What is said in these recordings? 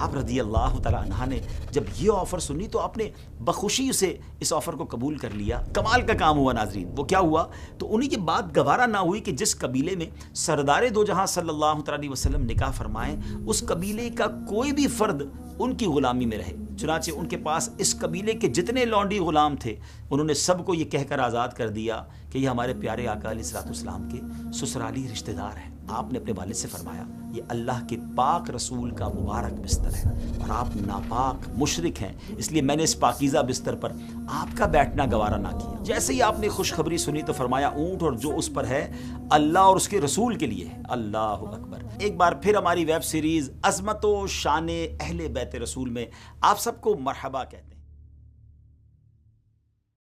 آپ رضی اللہ تعالیٰ عنہ نے جب یہ آفر سنی تو آپ نے بخوشی سے اس آفر کو قبول کر لیا. کمال کا کام ہوا ناظرین. وہ کیا ہوا تو انہیں یہ بات گوارا نہ ہوئی کہ جس قبیلے میں سردار دو جہاں صلی اللہ تعالیٰ علیہ وسلم نکاح فرمائیں اس قبیلے کا کوئی بھی فرد ان کی غلامی میں رہے. چنانچہ ان کے پاس اس قبیلے کے جتنے لونڈی غلام تھے انہوں نے سب کو یہ کہہ کر آزاد کر دیا کہ یہ ہمارے پیارے آقا علیہ الصلوۃ والسلام کے سسرالی رشتہ دار ہیں. آپ نے اپنے والد سے فرمایا یہ اللہ کے پاک رسول کا مبارک بستر ہے اور آپ ناپاک مشرک ہیں، اس لیے میں نے اس پاکیزہ بستر پر آپ کا بیٹھنا گوارا نہ کیا. جیسے ہی آپ نے خوشخبری سنی تو فرمایا اونٹ اور جو اس پر ہے اللہ اور اس کے رسول کے لیے ہے. اللہ اکبر. ایک بار پھر ہماری ویب سیریز عظمت و شان اہل بیت رسول میں آپ سب کو مرحبا کہتے ہیں.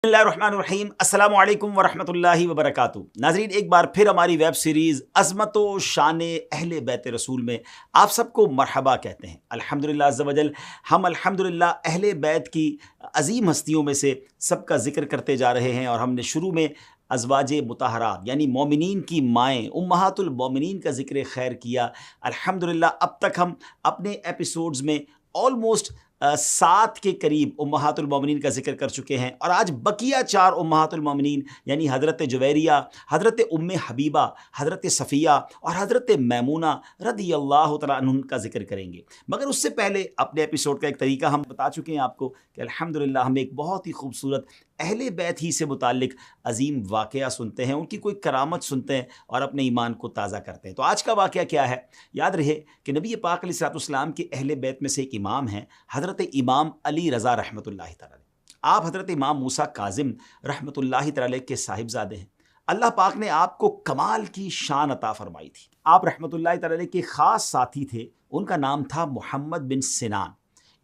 بسم اللہ الرحمن الرحیم. السلام علیکم ورحمۃ اللہ وبرکاتہ. ناظرین ایک بار پھر ہماری ویب سیریز عظمت و شان اہل بیت رسول میں آپ سب کو مرحبا کہتے ہیں. الحمدللہ عز و جل ہم الحمدللہ اہل بیت کی عظیم ہستیوں میں سے سب کا ذکر کرتے جا رہے ہیں اور ہم نے شروع میں ازواج مطہرات یعنی مومنین کی مائیں امہات المومنین کا ذکر خیر کیا. الحمدللہ اب تک ہم اپنے ایپیسوڈز میں آلموسٹ 7 کے قریب امہات المومنین کا ذکر کر چکے ہیں اور آج بقیہ 4 امہات المومنین یعنی حضرت جویریہ، حضرت ام حبیبہ، حضرت صفیہ اور حضرت میمونہ رضی اللہ تعالیٰ عنہن کا ذکر کریں گے. مگر اس سے پہلے اپنے ایپیسوڈ کا ایک طریقہ ہم بتا چکے ہیں آپ کو کہ الحمدللہ ہم ایک بہت ہی خوبصورت اہل بیت ہی سے متعلق عظیم واقعہ سنتے ہیں، ان کی کوئی کرامت سنتے ہیں اور اپنے ایمان کو تازہ کرتے ہیں. تو آج کا واقعہ کیا ہے؟ یاد رہے کہ نبی پاک علیہ الصلوۃ والسلام کے اہل بیت میں سے ایک امام ہیں حضرت امام علی رضا رحمۃ اللہ تعالی. آپ حضرت امام موسیٰ کاظم رحمۃ اللہ تعالی کے صاحبزادے ہیں. اللہ پاک نے آپ کو کمال کی شان عطا فرمائی تھی. آپ رحمۃ اللہ تعالی کے خاص ساتھی تھے، ان کا نام تھا محمد بن سنان.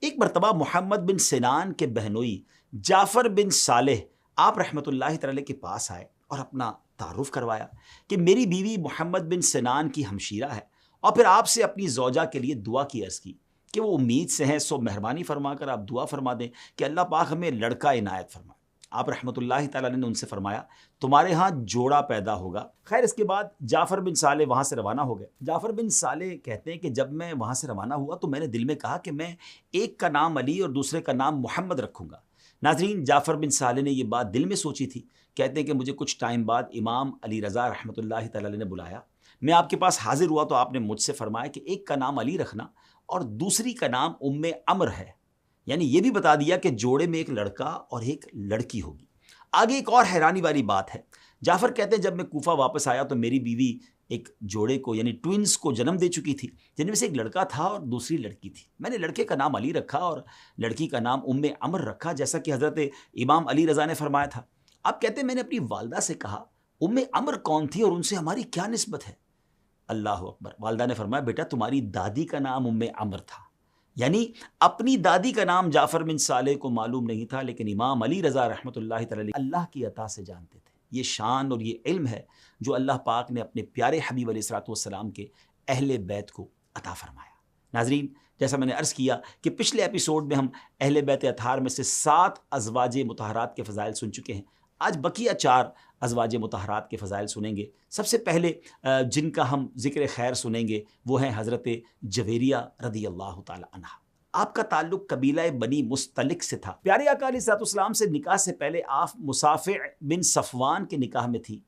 ایک مرتبہ محمد بن سنان کے بہنوئی جعفر بن صالح آپ رحمۃ اللہ تعالی کے پاس آئے اور اپنا تعارف کروایا کہ میری بیوی محمد بن سنان کی ہمشیرہ ہے اور پھر آپ سے اپنی زوجہ کے لیے دعا کی عرض کی کہ وہ امید سے ہیں، سو مہربانی فرما کر آپ دعا فرما دیں کہ اللہ پاک ہمیں لڑکا عنایت فرمائے. آپ رحمۃ اللہ تعالیٰ نے ان سے فرمایا تمہارے ہاں جوڑا پیدا ہوگا. خیر اس کے بعد جعفر بن صالح وہاں سے روانہ ہو گئے. جعفر بن صالح کہتے ہیں کہ جب میں وہاں سے روانہ ہوا تو میں نے دل میں کہا کہ میں ایک کا نام علی اور دوسرے کا نام محمد رکھوں گا. ناظرین جعفر بن صالح نے یہ بات دل میں سوچی تھی. کہتے ہیں کہ مجھے کچھ ٹائم بعد امام علی رضا رحمۃ اللہ تعالی نے بلایا. میں آپ کے پاس حاضر ہوا تو آپ نے مجھ سے فرمایا کہ ایک کا نام علی رکھنا اور دوسری کا نام ام عمر ہے، یعنی یہ بھی بتا دیا کہ جوڑے میں ایک لڑکا اور ایک لڑکی ہوگی. آگے ایک اور حیرانی والی بات ہے. جعفر کہتے ہیں جب میں کوفہ واپس آیا تو میری بیوی ایک جوڑے کو یعنی ٹوئنز کو جنم دے چکی تھی، جن میں سے ایک لڑکا تھا اور دوسری لڑکی تھی. میں نے لڑکے کا نام علی رکھا اور لڑکی کا نام ام عمر رکھا جیسا کہ حضرت امام علی رضا نے فرمایا تھا. آپ کہتے ہیں میں نے اپنی والدہ سے کہا ام عمر کون تھی اور ان سے ہماری کیا نسبت ہے؟ اللہ اکبر. والدہ نے فرمایا بیٹا تمہاری دادی کا نام ام عمر تھا. یعنی اپنی دادی کا نام جعفر بن صالح کو معلوم نہیں تھا لیکن امام علی رضا رحمۃ اللہ تعالی اللہ کی عطا سے جانتے تھے. یہ شان اور یہ علم ہے جو اللہ پاک نے اپنے پیارے حبیب علیہ الصلوۃ والسلام کے اہل بیت کو عطا فرمایا. ناظرین جیسا میں نے عرض کیا کہ پچھلے ایپیسوڈ میں ہم اہل بیت اطہار میں سے 7 ازواج مطہرات کے فضائل سن چکے ہیں. آج بقیہ 4 ازواج مطہرات کے فضائل سنیں گے. سب سے پہلے جن کا ہم ذکر خیر سنیں گے وہ ہیں حضرت جویریہ رضی اللہ تعالی عنہ. آپ کا تعلق قبیلہ بنی مستلق سے تھا. پیارے آقا علیہ الصلوۃ والسلام سے نکاح سے پہلے آپ مصافع بن صفوان کے نکاح میں تھی.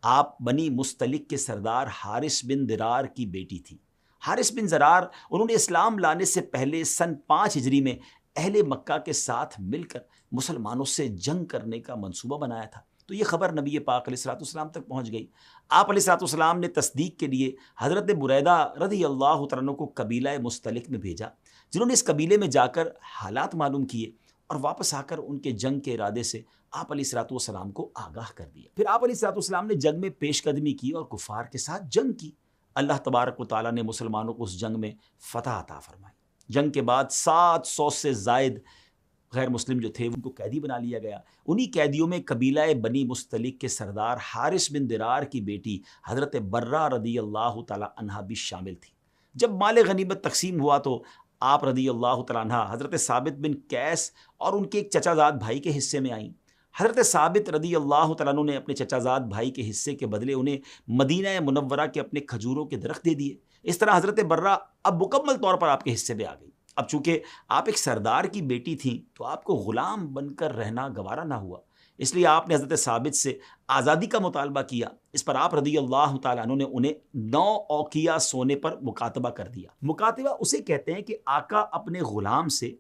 آپ بنی مستلق کے سردار حارث بن درار کی بیٹی تھی. حارث بن زرار انہوں نے اسلام لانے سے پہلے سن 5 ہجری میں اہل مکہ کے ساتھ مل کر مسلمانوں سے جنگ کرنے کا منصوبہ بنایا تھا. تو یہ خبر نبی پاک علیہ الصلوۃ والسلام تک پہنچ گئی. آپ علیہ الصلوۃ والسلام نے تصدیق کے لیے حضرت بریدہ رضی اللہ تعالیٰ عنہ کو قبیلہ مستلق میں بھیجا، جنہوں نے اس قبیلے میں جا کر حالات معلوم کیے اور واپس آ کر ان کے جنگ کے ارادے سے آپ علیہ الصلوۃ والسلام کو آگاہ کر دیا. پھر آپ علیہ الصلوۃ والسلام نے جنگ میں پیش قدمی کی اور کفار کے ساتھ جنگ کی. اللہ تبارک و تعالیٰ نے مسلمانوں کو اس جنگ میں فتح عطا فرمائی. جنگ کے بعد 700 سے زائد غیر مسلم جو تھے ان کو قیدی بنا لیا گیا. انہی قیدیوں میں قبیلہ بنی مستلق کے سردار حارث بن درار کی بیٹی حضرت برہ رضی اللہ تعالی عنہا بھی شامل تھی. جب مال غنیمت تقسیم ہوا تو آپ رضی اللہ تعالیٰ عنہ حضرت ثابت بن قیس اور ان کے ایک چچا زاد بھائی کے حصے میں آئیں. حضرت ثابت رضی اللہ تعالیٰ عنہ نے اپنے چچا زاد بھائی کے حصے کے بدلے انہیں مدینہ منورہ کے اپنے کھجوروں کے درخت دے دیے. اس طرح حضرت برہ اب مکمل طور پر آپ کے حصے میں آ گئی. اب چونکہ آپ ایک سردار کی بیٹی تھیں تو آپ کو غلام بن کر رہنا گوارا نہ ہوا، اس لیے آپ نے حضرت ثابت سے آزادی کا مطالبہ کیا۔ اس پر آپ رضی اللہ تعالیٰ عنہ نے انہیں 9 اوقیہ سونے پر مکاتبہ کر دیا۔ مکاتبہ اسے کہتے ہیں کہ آقا اپنے غلام سے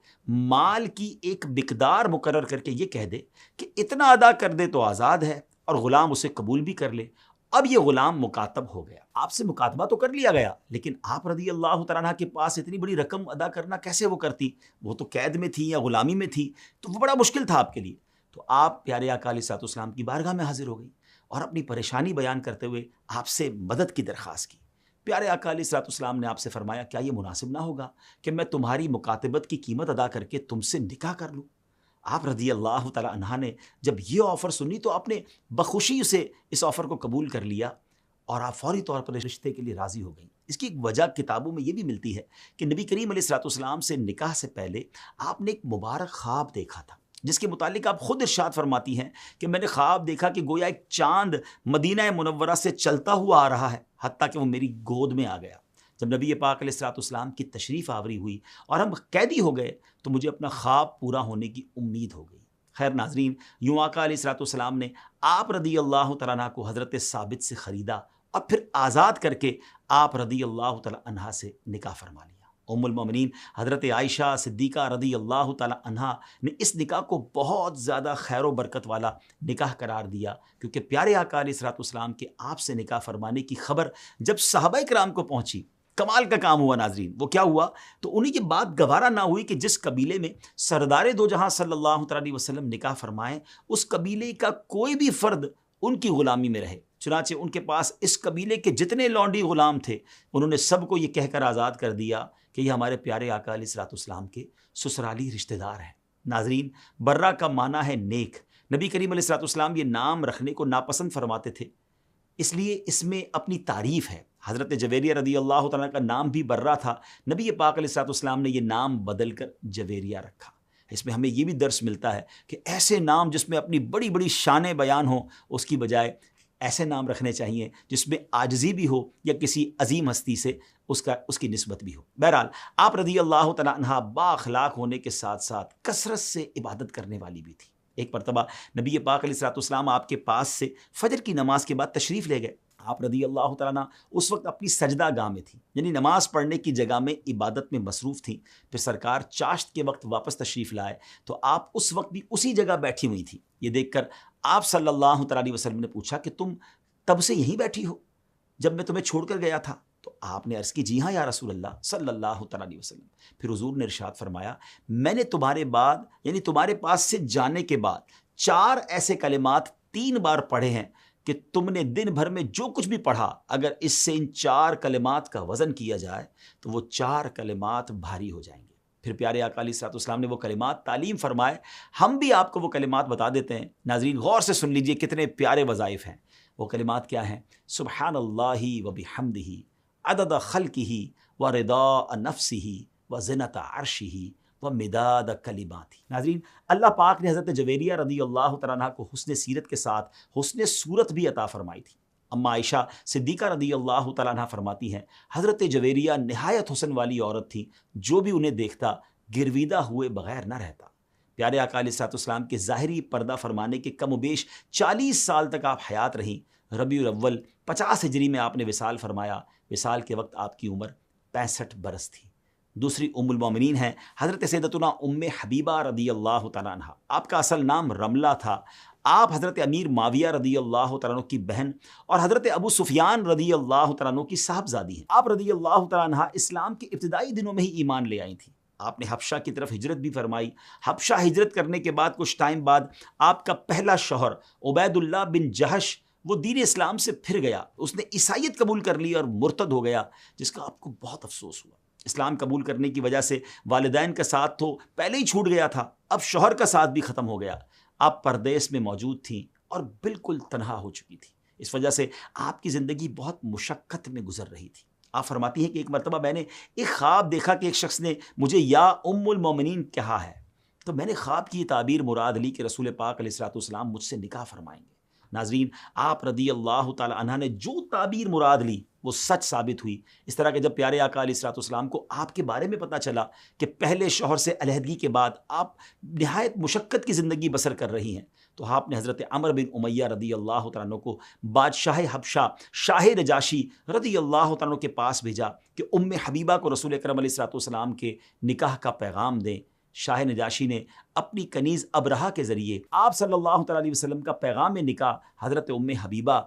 مال کی ایک مقدار مقرر کر کے یہ کہہ دے کہ اتنا ادا کر دے تو آزاد ہے، اور غلام اسے قبول بھی کر لے۔ اب یہ غلام مکاتب ہو گیا، آپ سے مکاتبہ تو کر لیا گیا، لیکن آپ رضی اللہ تعالیٰ عنہ کے پاس اتنی بڑی رقم ادا کرنا کیسے وہ کرتی؟ وہ تو قید میں تھی یا غلامی میں تھی، تو وہ بڑا مشکل تھا آپ کے لیے۔ تو آپ پیارے آقا علیہ الصلوۃ والسلام کی بارگاہ میں حاضر ہو گئی اور اپنی پریشانی بیان کرتے ہوئے آپ سے مدد کی درخواست کی۔ پیارے آقا علیہ الصلوۃ والسلام نے آپ سے فرمایا، کیا یہ مناسب نہ ہوگا کہ میں تمہاری مکاتبت کی قیمت ادا کر کے تم سے نکاح کر لوں؟ آپ رضی اللہ تعالیٰ عنہ نے جب یہ آفر سنی تو آپ نے بخوشی سے اس آفر کو قبول کر لیا اور آپ فوری طور پر رشتے کے لیے راضی ہو گئیں۔ اس کی ایک وجہ کتابوں میں یہ بھی ملتی ہے کہ نبی کریم علیہ الصلوۃ والسلام سے نکاح سے پہلے آپ نے ایک مبارک خواب دیکھا تھا، جس کے متعلق آپ خود ارشاد فرماتی ہیں کہ میں نے خواب دیکھا کہ گویا ایک چاند مدینہ منورہ سے چلتا ہوا آ رہا ہے، حتیٰ کہ وہ میری گود میں آ گیا۔ جب نبی پاک علیہ الصلوۃ والسلام کی تشریف آوری ہوئی اور ہم قیدی ہو گئے تو مجھے اپنا خواب پورا ہونے کی امید ہو گئی۔ خیر ناظرین، یوں آقا علیہ الصلوۃ والسلام نے آپ رضی اللہ تعالیٰ عنہ کو حضرت ثابت سے خریدا اور پھر آزاد کر کے آپ رضی اللہ تعالیٰ عنہ سے نکاح فرما لیا۔ ام المومنین حضرت عائشہ صدیقہ رضی اللہ تعالیٰ عنہ نے اس نکاح کو بہت زیادہ خیر و برکت والا نکاح قرار دیا، کیونکہ پیارے آقا علیہ الصلوۃ والسلام کے آپ سے نکاح فرمانے کی خبر جب صحابہ کرام کو پہنچی، کمال کا کام ہوا ناظرین۔ وہ کیا ہوا؟ تو انہیں یہ بات گوارا نہ ہوئی کہ جس قبیلے میں سردار دو جہاں صلی اللہ تعالیٰ علیہ وسلم نکاح فرمائیں، اس قبیلے کا کوئی بھی فرد ان کی غلامی میں رہے۔ چنانچہ ان کے پاس اس قبیلے کے جتنے لونڈی غلام تھے، انہوں نے سب کو یہ کہہ کر آزاد کر دیا کہ یہ ہمارے پیارے آقا علیہ الصلوۃ والسلام کے سسرالی رشتہ دار ہیں۔ ناظرین، برہ کا معنی ہے نیک۔ نبی کریم علیہ الصلوۃ والسلام یہ نام رکھنے کو ناپسند فرماتے تھے، اس لیے اس میں اپنی تعریف ہے۔ حضرت جویریہ رضی اللہ تعالیٰ کا نام بھی برہ تھا، نبی پاک علیہ الصلوۃ والسلام نے یہ نام بدل کر جویریہ رکھا۔ اس میں ہمیں یہ بھی درس ملتا ہے کہ ایسے نام جس میں اپنی بڑی بڑی شانیں بیان ہوں، اس کی بجائے ایسے نام رکھنے چاہیے جس میں عاجزی بھی ہو یا کسی عظیم ہستی سے اس کی نسبت بھی ہو۔ بہرحال آپ رضی اللہ تعالیٰ عنہ با اخلاق ہونے کے ساتھ ساتھ کثرت سے عبادت کرنے والی بھی تھی۔ ایک مرتبہ نبی پاک علیہ الصلوۃ والسلام آپ کے پاس سے فجر کی نماز کے بعد تشریف لے گئے۔ آپ رضی اللہ تعالیٰ عنہ اس وقت اپنی سجدہ گاہ میں تھی، یعنی نماز پڑھنے کی جگہ میں عبادت میں مصروف تھیں۔ پھر سرکار چاشت کے وقت واپس تشریف لائے تو آپ اس وقت بھی اسی جگہ بیٹھی ہوئی تھی۔ یہ دیکھ کر آپ صلی اللہ تعالیٰ علیہ وسلم نے پوچھا کہ تم تب سے یہیں بیٹھی ہو جب میں تمہیں چھوڑ کر گیا تھا؟ تو آپ نے عرض کی، جی ہاں یا رسول اللہ صلی اللہ تعالیٰ علیہ وسلم۔ پھر حضور نے ارشاد فرمایا، میں نے تمہارے بعد یعنی تمہارے پاس سے جانے کے بعد 4 ایسے کلمات 3 بار پڑھے ہیں کہ تم نے دن بھر میں جو کچھ بھی پڑھا، اگر اس سے ان 4 کلمات کا وزن کیا جائے تو وہ 4 کلمات بھاری ہو جائیں گے۔ پھر پیارے آقا علیہ الصلوۃ والسلام نے وہ کلمات تعلیم فرمائے، ہم بھی آپ کو وہ کلمات بتا دیتے ہیں۔ ناظرین غور سے سن لیجئے، کتنے پیارے وظائف ہیں۔ وہ کلمات کیا ہیں؟ سبحان اللہ و بحمدہ عدد خلقہ و رضاء نفسہ و زنۃ عرشہ و مداد کلماتہ۔ ناظرین اللہ پاک نے حضرت جویریہ رضی اللہ تعالیٰ عنہ کو حسن سیرت کے ساتھ حسن صورت بھی عطا فرمائی تھی۔ اما عائشہ صدیقہ رضی اللہ تعالیٰ عنہ فرماتی ہیں، حضرت جویریہ نہایت حسن والی عورت تھی، جو بھی انہیں دیکھتا گرویدہ ہوئے بغیر نہ رہتا۔ پیارے آقا علیہ الصلوۃ والسلام کے ظاہری پردہ فرمانے کے کم و بیش 40 سال تک آپ حیات رہیں۔ ربیع الاول 50 ہجری میں آپ نے وصال فرمایا۔ وصال کے وقت آپ کی عمر 65 برس تھی۔ دوسری ام المومنین ہیں حضرت سیدتنا ام حبیبہ رضی اللہ تعالیٰ عنہ۔ آپ کا اصل نام رملہ تھا۔ آپ حضرت امیر معاویہ رضی اللہ تعالیٰ عنہ کی بہن اور حضرت ابو سفیان رضی اللہ تعالیٰ عنہ کی صاحبزادی ہیں۔ آپ رضی اللہ تعالیٰ عنہ اسلام کے ابتدائی دنوں میں ہی ایمان لے آئی تھیں۔ آپ نے حبشہ کی طرف ہجرت بھی فرمائی۔ حبشہ ہجرت کرنے کے بعد کچھ ٹائم بعد آپ کا پہلا شوہر عبید اللہ بن جہش وہ دین اسلام سے پھر گیا، اس نے عیسائیت قبول کر لی اور مرتد ہو گیا، جس کا آپ کو بہت افسوس ہوا۔ اسلام قبول کرنے کی وجہ سے والدین کا ساتھ تو پہلے ہی چھوٹ گیا تھا، اب شوہر کا ساتھ بھی ختم ہو گیا۔ آپ پردیس میں موجود تھیں اور بالکل تنہا ہو چکی تھی، اس وجہ سے آپ کی زندگی بہت مشقت میں گزر رہی تھی۔ آپ فرماتی ہیں کہ ایک مرتبہ میں نے ایک خواب دیکھا کہ ایک شخص نے مجھے یا ام المومنین کہا ہے، تو میں نے خواب کی تعبیر مراد لی کہ رسول پاک علیہ الصلوۃ والسلام مجھ سے نکاح فرمائیں گے۔ ناظرین آپ رضی اللہ تعالی عنہ نے جو تعبیر مراد لی وہ سچ ثابت ہوئی۔ اس طرح کہ جب پیارے آقا علیہ الصلوۃ والسلام کو آپ کے بارے میں پتہ چلا کہ پہلے شوہر سے علیحدگی کے بعد آپ نہایت مشقت کی زندگی بسر کر رہی ہیں، تو آپ نے حضرت عمرو بن امیہ رضی اللہ تعالیٰ عنہ کو بادشاہ حبشہ شاہ نجاشی رضی اللہ تعالیٰ عنہ کے پاس بھیجا کہ ام حبیبہ کو رسول اکرم علیہ الصلوۃ والسلام کے نکاح کا پیغام دیں۔ شاہ نجاشی نے اپنی کنیز ابرہہ کے ذریعے آپ صلی اللہ تعالیٰ علیہ وسلم کا پیغام نکاح حضرت ام حبیبہ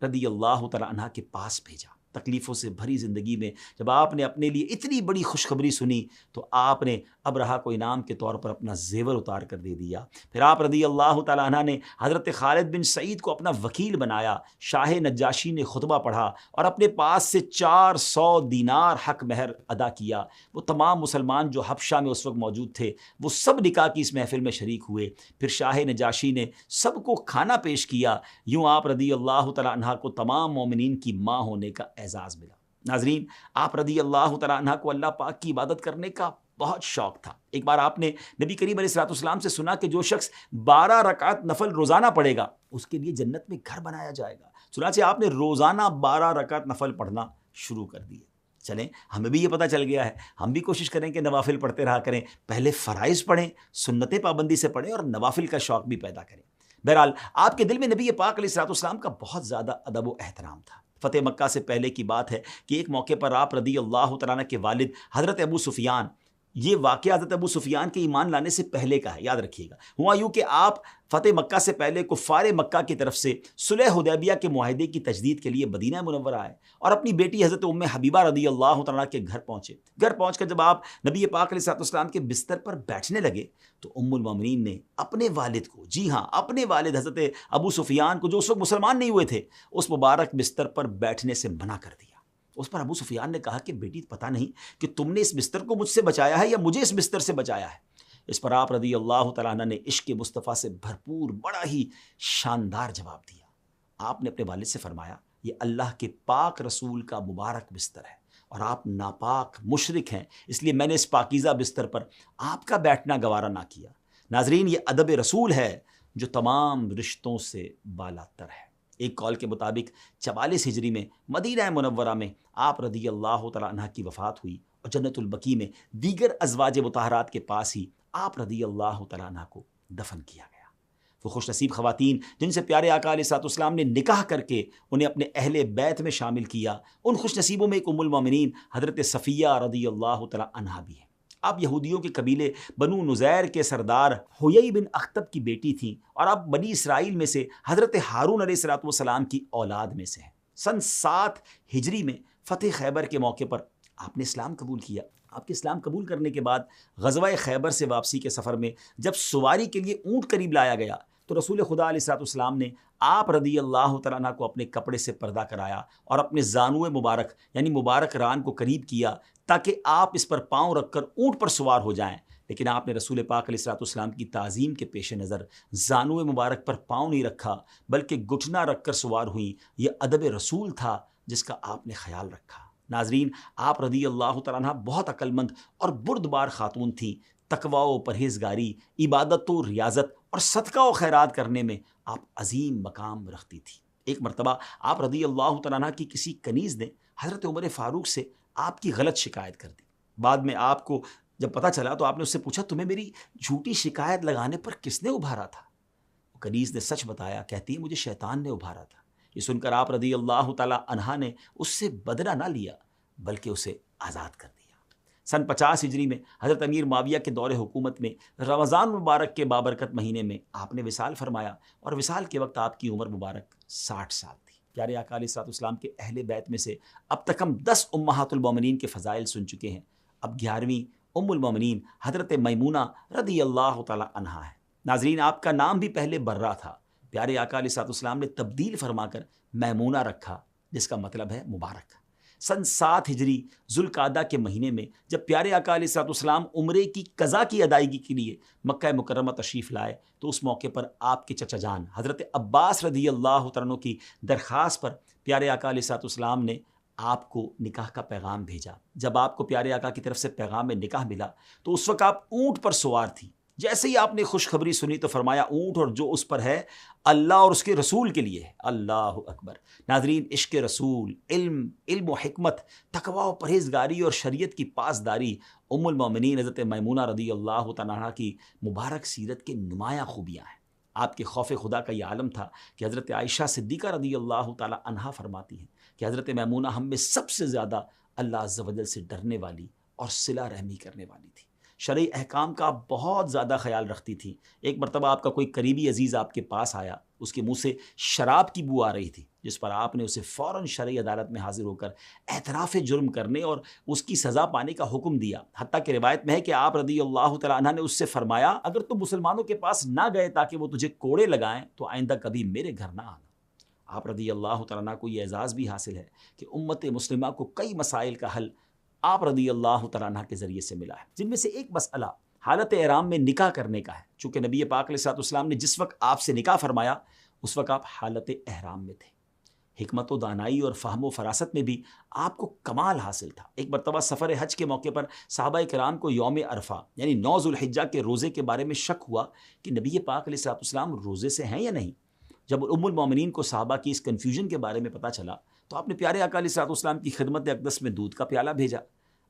رضی اللہ تعالیٰ عنہ کے پاس بھیجا۔ تکلیفوں سے بھری زندگی میں جب آپ نے اپنے لیے اتنی بڑی خوشخبری سنی تو آپ نے ابرہہ کو انعام کے طور پر اپنا زیور اتار کر دے دیا۔ پھر آپ رضی اللہ تعالیٰ عنہ نے حضرت خالد بن سعید کو اپنا وکیل بنایا۔ شاہ نجاشی نے خطبہ پڑھا اور اپنے پاس سے 400 دینار حق مہر ادا کیا۔ وہ تمام مسلمان جو حبشہ میں اس وقت موجود تھے وہ سب نکاح کی اس محفل میں شریک ہوئے۔ پھر شاہ نجاشی نے سب کو کھانا پیش کیا۔ یوں آپ رضی اللہ تعالیٰ عنہ کو تمام مومنین کی ماں ہونے کا اعزاز ملا۔ ناظرین، آپ رضی اللہ تعالیٰ عنہ کو اللہ پاک کی عبادت کرنے کا بہت شوق تھا۔ ایک بار آپ نے نبی کریم علیہ الصلوۃ والسلام سے سنا کہ جو شخص 12 رکعت نفل روزانہ پڑھے گا اس کے لیے جنت میں گھر بنایا جائے گا۔ چنانچہ آپ نے روزانہ 12 رکعت نفل پڑھنا شروع کر دیے۔ چلیں، ہمیں بھی یہ پتہ چل گیا ہے، ہم بھی کوشش کریں کہ نوافل پڑھتے رہا کریں۔ پہلے فرائض پڑھیں، سنتیں پابندی سے پڑھیں اور نوافل کا شوق بھی پیدا کریں۔ بہرحال آپ کے دل میں نبی پاک علیہ الصلوۃ والسلام کا بہت زیادہ ادب و احترام تھا۔ فتح مکہ سے پہلے کی بات ہے کہ ایک موقع پر آپ رضی اللہ تعالیٰ عنہ کے والد حضرت ابو سفیان، یہ واقعہ حضرت ابو سفیان کے ایمان لانے سے پہلے کا ہے، یاد رکھیے گا۔ ہوا یوں کہ آپ فتح مکہ سے پہلے کفار مکہ کی طرف سے صلح حدیبیہ کے معاہدے کی تجدید کے لیے مدینہ منورہ آئے اور اپنی بیٹی حضرت ام حبیبہ رضی اللہ تعالیٰ کے گھر پہنچے۔ گھر پہنچ کر جب آپ نبی پاک علیہ الصلوۃ والسلام کے بستر پر بیٹھنے لگے تو ام المومنین نے اپنے والد کو، جی ہاں اپنے والد حضرت ابو سفیان کو، جو اس وقت مسلمان نہیں ہوئے تھے، اس مبارک بستر پر بیٹھنے سے منع کر دیا۔ اس پر ابو سفیان نے کہا کہ بیٹی پتہ نہیں کہ تم نے اس بستر کو مجھ سے بچایا ہے یا مجھے اس بستر سے بچایا ہے۔ اس پر آپ رضی اللہ تعالیٰ عنہ نے عشق مصطفیٰ سے بھرپور بڑا ہی شاندار جواب دیا۔ آپ نے اپنے والد سے فرمایا، یہ اللہ کے پاک رسول کا مبارک بستر ہے اور آپ ناپاک مشرک ہیں، اس لیے میں نے اس پاکیزہ بستر پر آپ کا بیٹھنا گوارا نہ کیا۔ ناظرین، یہ ادب رسول ہے جو تمام رشتوں سے بالا تر ہے۔ ایک قول کے مطابق 44 ہجری میں مدینہ منورہ میں آپ رضی اللہ تعالیٰ عنہ کی وفات ہوئی اور جنت البقیع میں دیگر ازواج مطہرات کے پاس ہی آپ رضی اللہ تعالیٰ عنہ کو دفن کیا گیا۔ وہ خوش نصیب خواتین جن سے پیارے آقا علیہ الصلوۃ والسلام نے نکاح کر کے انہیں اپنے اہل بیت میں شامل کیا، ان خوش نصیبوں میں ایک ام المومنین حضرت صفیہ رضی اللہ تعالیٰ عنہا بھی ہیں۔ آپ یہودیوں کے قبیلے بنو نزیر کے سردار حیی بن اخطب کی بیٹی تھیں اور آپ بنی اسرائیل میں سے حضرت ہارون علیہ الصلوۃ والسلام کی اولاد میں سے ہیں۔ سن 7 ہجری میں فتح خیبر کے موقع پر آپ نے اسلام قبول کیا۔ آپ کے اسلام قبول کرنے کے بعد غزوہ خیبر سے واپسی کے سفر میں جب سواری کے لیے اونٹ قریب لایا گیا تو رسول خدا علیہ الصلوۃ والسلام نے آپ رضی اللہ تعالیٰ عنہ کو اپنے کپڑے سے پردہ کرایا اور اپنے زانوئے مبارک یعنی مبارک ران کو قریب کیا تاکہ آپ اس پر پاؤں رکھ کر اونٹ پر سوار ہو جائیں، لیکن آپ نے رسول پاک علیہ الصلوۃ والسلام کی تعظیم کے پیش نظر زانوئے مبارک پر پاؤں نہیں رکھا بلکہ گھٹنا رکھ کر سوار ہوئیں۔ یہ ادب رسول تھا جس کا آپ نے خیال رکھا۔ ناظرین، آپ رضی اللہ تعالیٰ عنہ بہت عقل مند اور بردبار خاتون تھیں۔ تقوی و پرہیزگاری، عبادت و ریاضت اور صدقہ و خیرات کرنے میں آپ عظیم مقام رکھتی تھی۔ ایک مرتبہ آپ رضی اللہ تعالیٰ عنہ کی کسی کنیز نے حضرت عمر فاروق سے آپ کی غلط شکایت کر دی۔ بعد میں آپ کو جب پتہ چلا تو آپ نے اس سے پوچھا، تمہیں میری جھوٹی شکایت لگانے پر کس نے ابھارا تھا؟ وہ کنیز نے سچ بتایا، کہتی ہے مجھے شیطان نے ابھارا تھا۔ یہ سن کر آپ رضی اللہ تعالیٰ عنہ نے اس سے بدلہ نہ لیا بلکہ اسے آزاد کر دیا۔ سن 50 ہجری میں حضرت امیر معاویہ کے دور حکومت میں رمضان مبارک کے بابرکت مہینے میں آپ نے وصال فرمایا اور وصال کے وقت آپ کی عمر مبارک 60 سال تھی۔ پیارے آقا علیہ الصلوۃ والسلام کے اہل بیت میں سے اب تک ہم 10 امہات المومنین کے فضائل سن چکے ہیں۔ اب 11ویں ام المومنین حضرت میمونہ رضی اللہ تعالیٰ عنہا ہے۔ ناظرین، آپ کا نام بھی پہلے برہ تھا، پیارے آقا علیہ الصلوۃ والسلام نے تبدیل فرما کر میمونہ رکھا جس کا مطلب ہے مبارک۔ سن 7 ہجری ذوالقعدہ کے مہینے میں جب پیارے آقا علیہ الصلوۃ والسلام عمرے کی قضا کی ادائیگی کے لیے مکہ مکرمہ تشریف لائے تو اس موقع پر آپ کے چچا جان حضرت عباس رضی اللہ تعالیٰ عنہ کی درخواست پر پیارے آقا علیہ الصلوۃ والسلام نے آپ کو نکاح کا پیغام بھیجا۔ جب آپ کو پیارے آقا کی طرف سے پیغام نکاح ملا تو اس وقت آپ اونٹ پر سوار تھی۔ جیسے ہی آپ نے خوشخبری سنی تو فرمایا اونٹ اور جو اس پر ہے اللہ اور اس کے رسول کے لیے ہے۔ اللہ اکبر۔ ناظرین، عشق رسول، علم و حکمت، تقوی و پرہیزگاری اور شریعت کی پاسداری ام المومنین حضرت میمونہ رضی اللہ تعالیٰ عنہا کی مبارک سیرت کے نمایاں خوبیاں ہیں۔ آپ کے خوف خدا کا یہ عالم تھا کہ حضرت عائشہ صدیقہ رضی اللہ تعالیٰ عنہا فرماتی ہیں کہ حضرت میمونہ ہم میں سب سے زیادہ اللہ عز و جل سے ڈرنے والی اور صلہ رحمی کرنے والی تھی، شرعی احکام کا بہت زیادہ خیال رکھتی تھی۔ ایک مرتبہ آپ کا کوئی قریبی عزیز آپ کے پاس آیا، اس کے منہ سے شراب کی بو آ رہی تھی، جس پر آپ نے اسے فوراً شرعی عدالت میں حاضر ہو کر اعتراف جرم کرنے اور اس کی سزا پانے کا حکم دیا۔ حتیٰ کہ روایت میں ہے کہ آپ رضی اللہ تعالیٰ عنہ نے اس سے فرمایا اگر تم مسلمانوں کے پاس نہ گئے تاکہ وہ تجھے کوڑے لگائیں تو آئندہ کبھی میرے گھر نہ آنا۔ آپ رضی اللہ تعالیٰ عنہ کو یہ اعزاز بھی حاصل ہے کہ امت مسلمہ کو کئی مسائل کا حل آپ رضی اللہ تعالیٰ عنہ کے ذریعے سے ملا ہے، جن میں سے ایک مسئلہ حالت احرام میں نکاح کرنے کا ہے۔ چونکہ نبی پاک علیہ الصلوۃ والسلام نے جس وقت آپ سے نکاح فرمایا اس وقت آپ حالت احرام میں تھے۔ حکمت و دانائی اور فہم و فراست میں بھی آپ کو کمال حاصل تھا۔ ایک مرتبہ سفر حج کے موقع پر صحابہ کرام کو یوم عرفہ یعنی 9 ذوالحجہ کے روزے کے بارے میں شک ہوا کہ نبی پاک علیہ الصلوۃ والسلام روزے سے ہیں یا نہیں۔ جب ام المومنین کو صحابہ کی اس کنفیوژن کے بارے میں پتہ چلا تو آپ نے پیارے آقا علیہ الصلوۃ والسلام کی خدمت اقدس میں دودھ کا پیالہ بھیجا۔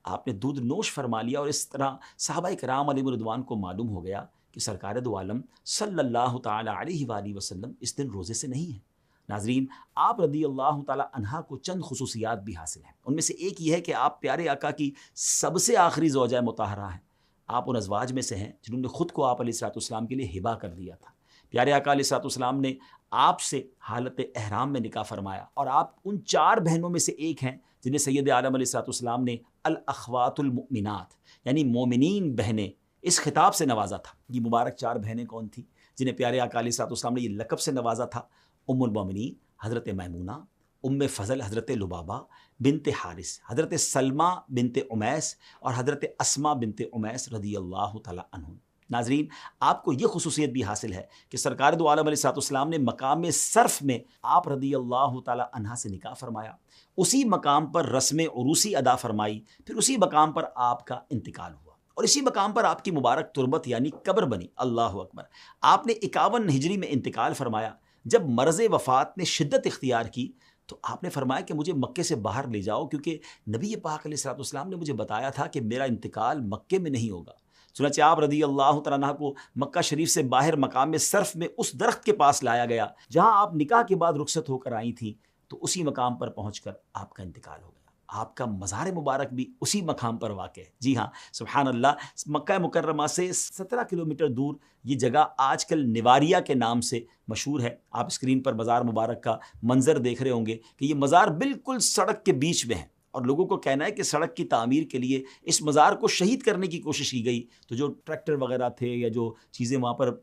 آپ نے دودھ نوش فرما لیا اور اس طرح صحابہ کرام علیہم رضوان کو معلوم ہو گیا کہ سرکار دو عالم صلی اللہ تعالی علیہ وآلہ وسلم اس دن روزے سے نہیں ہیں۔ ناظرین، آپ رضی اللہ تعالی عنہا کو چند خصوصیات بھی حاصل ہیں۔ ان میں سے ایک یہ ہے کہ آپ پیارے آقا کی سب سے آخری زوجہ مطہرہ ہیں۔ آپ ان ازواج میں سے ہیں جنہوں نے خود کو آپ علیہ الصلوۃ والسلام کے لیے ہبہ کر دیا تھا۔ پیارے آقا علیہ الصلوۃ والسلام نے آپ سے حالت احرام میں نکاح فرمایا اور آپ ان 4 بہنوں میں سے ایک ہیں جنہیں سید عالم علیہ الصلوۃ والسلام نے الاخوات المؤمنات یعنی مومنین بہنیں اس خطاب سے نوازا تھا۔ یہ مبارک 4 بہنیں کون تھیں جنہیں پیارے آقا علیہ الصلوۃ والسلام نے یہ لقب سے نوازا تھا؟ ام المومنین حضرت میمونہ، ام فضل حضرت لبابہ بنت حارث، حضرت سلمہ بنت امیس اور حضرت اسماء بنت امیس رضی اللہ تعالی عنہم۔ ناظرین، آپ کو یہ خصوصیت بھی حاصل ہے کہ سرکار دو عالم علیہ الصلوۃ والسلام نے مقام صرف میں آپ رضی اللہ تعالی عنہا سے نکاح فرمایا، اسی مقام پر رسم عروسی ادا فرمائی، پھر اسی مقام پر آپ کا انتقال ہوا اور اسی مقام پر آپ کی مبارک تربت یعنی قبر بنی۔ اللہ اکبر۔ آپ نے 51 ہجری میں انتقال فرمایا۔ جب مرض وفات نے شدت اختیار کی تو آپ نے فرمایا کہ مجھے مکے سے باہر لے جاؤ، کیونکہ نبی پاک علیہ الصلوۃ والسلام نے مجھے بتایا تھا کہ میرا انتقال مکے میں نہیں ہوگا۔ چنانچہ آپ رضی اللہ تعالیٰ عنہ کو مکہ شریف سے باہر مقام صرف میں اس درخت کے پاس لایا گیا جہاں آپ نکاح کے بعد رخصت ہو کر آئی تھیں، تو اسی مقام پر پہنچ کر آپ کا انتقال ہو گیا۔ آپ کا مزار مبارک بھی اسی مقام پر واقع ہے۔ جی ہاں، سبحان اللہ، مکہ مکرمہ سے 17 کلومیٹر دور یہ جگہ آج کل نواریہ کے نام سے مشہور ہے۔ آپ اسکرین پر مزار مبارک کا منظر دیکھ رہے ہوں گے کہ یہ مزار بالکل سڑک کے بیچ میں ہے، اور لوگوں کو کہنا ہے کہ سڑک کی تعمیر کے لیے اس مزار کو شہید کرنے کی کوشش کی گئی، تو جو ٹریکٹر وغیرہ تھے یا جو چیزیں وہاں پر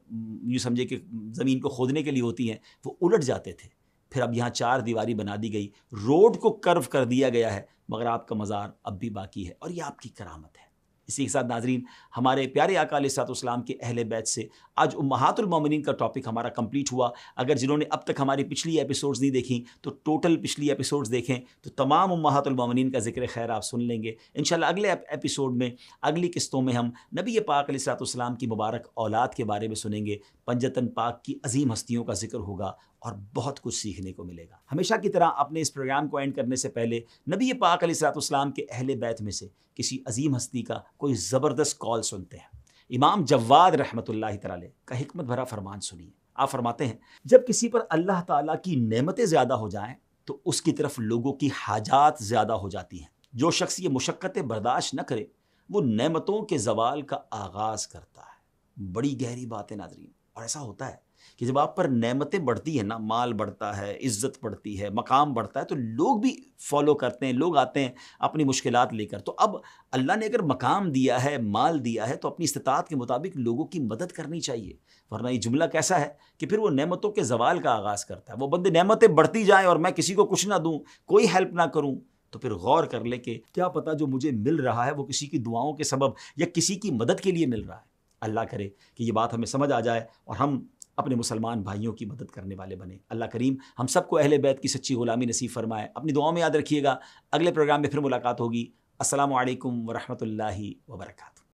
یوں سمجھے کہ زمین کو کھودنے کے لیے ہوتی ہیں وہ الٹ جاتے تھے۔ پھر اب یہاں 4 دیواری بنا دی گئی، روڈ کو کرو کر دیا گیا ہے، مگر آپ کا مزار اب بھی باقی ہے اور یہ آپ کی کرامت ہے۔ اسی کے ساتھ ناظرین، ہمارے پیارے آقا علیہ الصلوۃ والسلام کے اہل بیت سے آج امہات المومنین کا ٹاپک ہمارا کمپلیٹ ہوا۔ اگر جنہوں نے اب تک ہماری پچھلی ایپیسوڈز نہیں دیکھیں تو ٹوٹل پچھلی ایپیسوڈز دیکھیں تو تمام امہات المومنین کا ذکر خیر آپ سن لیں گے۔ انشاءاللہ اگلے ایپیسوڈ میں، اگلی قسطوں میں ہم نبی پاک علیہ الصلوۃ والسلام کی مبارک اولاد کے بارے میں سنیں گے، پنجتن پاک کی عظیم ہستیوں کا ذکر ہوگا اور بہت کچھ سیکھنے کو ملے گا۔ ہمیشہ کی طرح اپنے اس پروگرام کو اینڈ کرنے سے پہلے نبی پاک علیہ الصلوۃ والسلام کے اہل بیت میں سے کسی عظیم ہستی کا کوئی زبردست کال سنتے ہیں۔ امام جواد رحمۃ اللہ تعالی کا حکمت بھرا فرمان سنیے۔ آپ فرماتے ہیں، جب کسی پر اللہ تعالیٰ کی نعمتیں زیادہ ہو جائیں تو اس کی طرف لوگوں کی حاجات زیادہ ہو جاتی ہیں۔ جو شخص یہ مشقتیں برداشت نہ کرے وہ نعمتوں کے زوال کا آغاز کرتا ہے۔ بڑی گہری بات ہے ناظرین، اور ایسا ہوتا ہے کہ جب آپ پر نعمتیں بڑھتی ہیں نا، مال بڑھتا ہے، عزت بڑھتی ہے، مقام بڑھتا ہے، تو لوگ بھی فالو کرتے ہیں، لوگ آتے ہیں اپنی مشکلات لے کر۔ تو اب اللہ نے اگر مقام دیا ہے، مال دیا ہے، تو اپنی استطاعت کے مطابق لوگوں کی مدد کرنی چاہیے، ورنہ یہ جملہ کیسا ہے کہ پھر وہ نعمتوں کے زوال کا آغاز کرتا ہے۔ وہ بندے نعمتیں بڑھتی جائیں اور میں کسی کو کچھ نہ دوں، کوئی ہیلپ نہ کروں، تو پھر غور کر لے کہ کیا پتہ جو مجھے مل رہا ہے وہ کسی کی دعاؤں کے سبب یا کسی کی مدد کے لیے مل رہا ہے۔ اللہ کرے کہ یہ بات ہمیں سمجھ آ جائے اور ہم اپنے مسلمان بھائیوں کی مدد کرنے والے بنیں۔ اللہ کریم ہم سب کو اہل بیت کی سچی غلامی نصیب فرمائے۔ اپنی دعاؤں میں یاد رکھیے گا۔ اگلے پروگرام میں پھر ملاقات ہوگی۔ السلام علیکم ورحمۃ اللہ وبرکاتہ۔